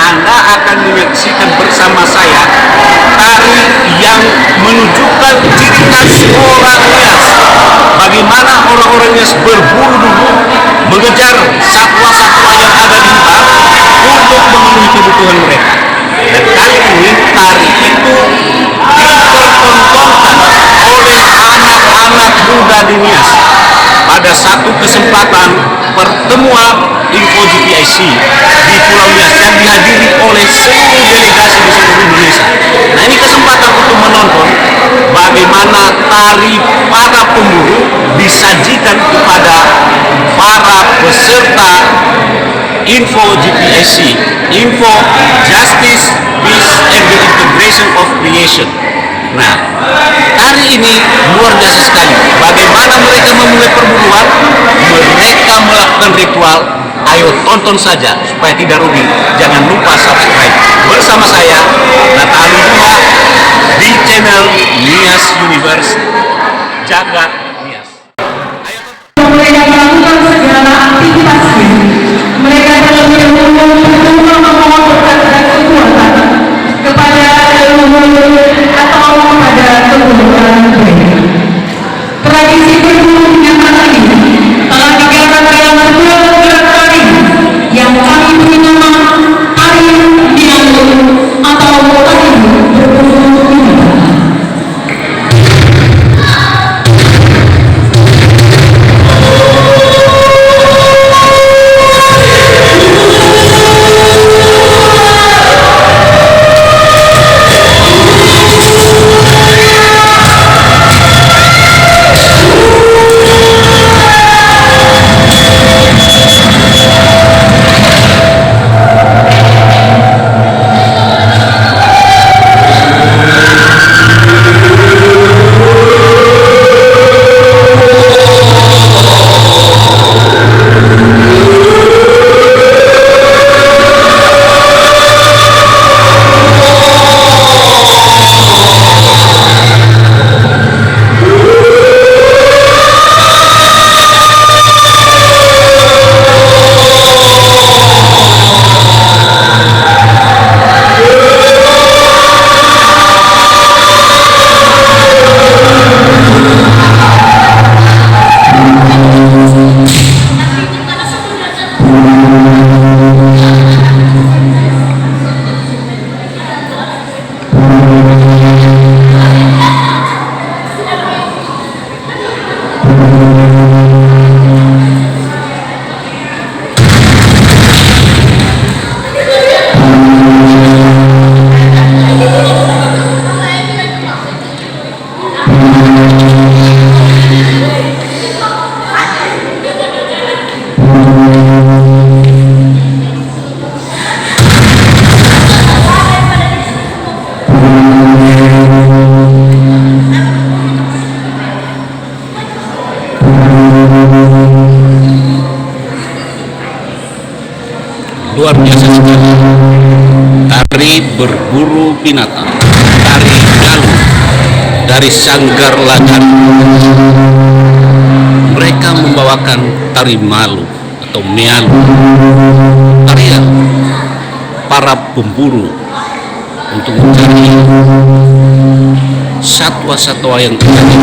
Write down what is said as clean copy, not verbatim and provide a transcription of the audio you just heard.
Anda akan menyaksikan bersama saya tari yang menunjukkan ciri khas orang Nias. Bagaimana orang-orang Nias berburu dulu mengejar satwa-satwa yang ada di hutan untuk memenuhi kebutuhan mereka. Dan kali ini tari itu dipertontonkan oleh anak-anak muda di Nias pada satu kesempatan pertemuan Info GPIC di Pulau Nias yang dihadiri oleh seluruh delegasi di seluruh Indonesia. Nah, ini kesempatan untuk menonton bagaimana tari para pemburu disajikan kepada para peserta Info GPIC, Info Justice, Peace and the Integration of Creation. Nah, tari ini luar biasa sekali. Bagaimana mereka memulai perburuan, mereka melakukan ritual. Ayo tonton saja supaya tidak rugi. Jangan lupa subscribe bersama saya Natali Bunga di channel Nias Universe. Jaga Nias. Mereka melakukan segala aktivitasnya. Mereka terlebih dahulu memohon berkat dan kekuatan kepada leluhur atau kepada keturunan mereka. Tradisi berburu binatang ini telah digalakkan dalam sebuah gerak tari yang kami beri nama tari Mialu atau tari berburu binatang. Luar biasa sekali. Tari berburu binatang, tari Mialu dari Sanggar Lagan. Mereka membawakan tari Malu atau Mialu, tarian para pemburu untuk mencari satwa-satwa yang terjadi.